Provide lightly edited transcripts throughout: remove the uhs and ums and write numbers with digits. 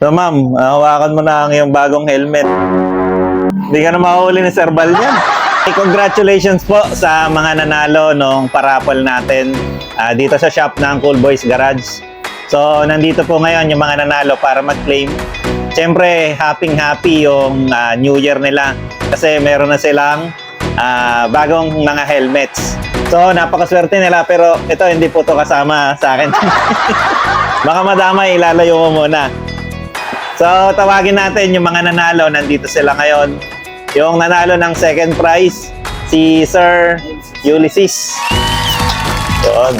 So ma'am, hawakan mo na ang iyong bagong helmet. Hindi ka na mahuli ni Sir Bal niyan. Congratulations po sa mga nanalo nung parapol natin dito sa shop ng Cool Boys Garage. So nandito po ngayon yung mga nanalo para mag-claim. Siyempre, happy yung New Year nila kasi meron na silang bagong mga helmets. So napakaswerte nila pero ito hindi po to kasama sa akin. Baka madamay, ilalayo mo muna. So, tawagin natin yung mga nanalo. Nandito sila ngayon. Yung nanalo ng second prize, si Sir Ulysses. Yun.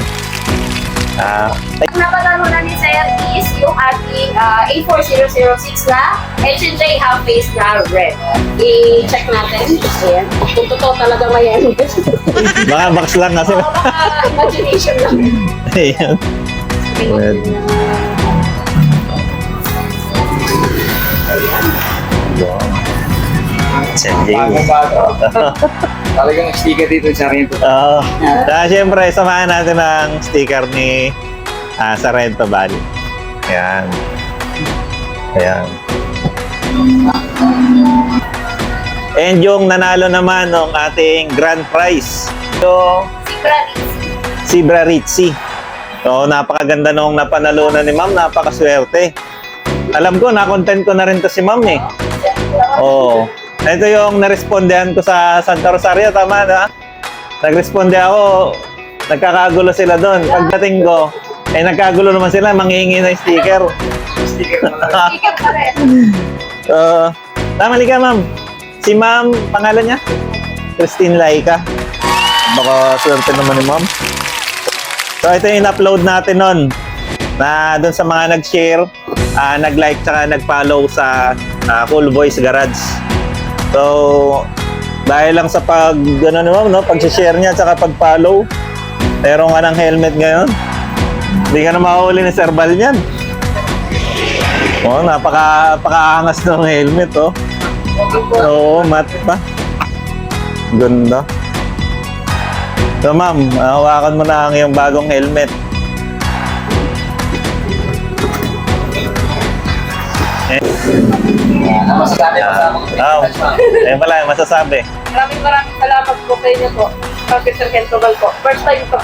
Ang napanalo na ni Sir is yung ating A4006 na H&J half-face na red. I-check natin. Ayan. Kung totoo talaga may yan. Mga box lang kasi. Baka imagination lang. Ayan. Red. Talagang sticker dito sa Sarento. Oo. Siyempre, samahan natin ang sticker ni Sarento Valley. Ayan. Ayan. And yung nanalo naman ng ating grand prize, yung Zebra Ritzy. So, napakaganda nung napanalunan ni ma'am. Napakaswerte. Alam ko, na-content ko na rin to si ma'am eh. Oo. Ito yung narespondehan ko sa Santa Rosario, tama na? Nagresponde ako, nagkakagulo sila doon. Pagdating ko, nagkagulo naman sila, manghihingi ng sticker. Sticker mo lang. Sikat pa rin. Tama ka, ma'am. Si ma'am, pangalan niya? Christine Laika. Baka swerte naman ni ma'am. So, ito yung in-upload natin nun. Na doon sa mga nag-share, nag-like, tsaka nag-follow sa Cool Boys Garage. So, dahil lang sa pag-share niya tsaka pag-follow, meron ka ng helmet ngayon. Hindi ka na mahuli ni Sir Bal niyan. Oh, napaka-angas ng helmet, oh. Oo, matte pa. Ganda. So, ma'am, hawakan mo na ang iyong bagong helmet. Masasabi pa sa mga Ayun pala, masasabi. Maraming salamat po sa inyo po. Kapit Sir Kentobal po. First time po.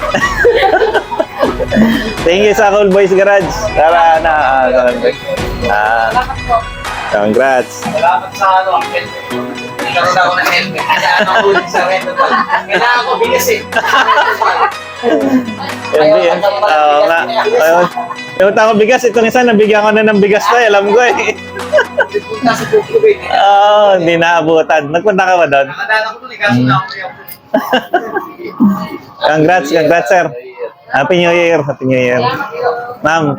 Thank you sa Cool Boys Garage. Tara na. Salamat po. Congrats. Salamat sa nagkaroon ako ng helmet. Kailangan ako ulit sa Sarento. Kailangan ko bigas eh. Hindi yan. Oo nga. Ayun. Yung tao bigas, itong isa, nabigyan ko na ng bigas to. Alam ko eh. Nasa Buklo eh. Oo, hindi naabutan. Nagpunta ka ba doon? Nakadala ko doon eh. Kaso na ako yung Congrats, sir. Happy New Year. Happy New Year. Ma'am.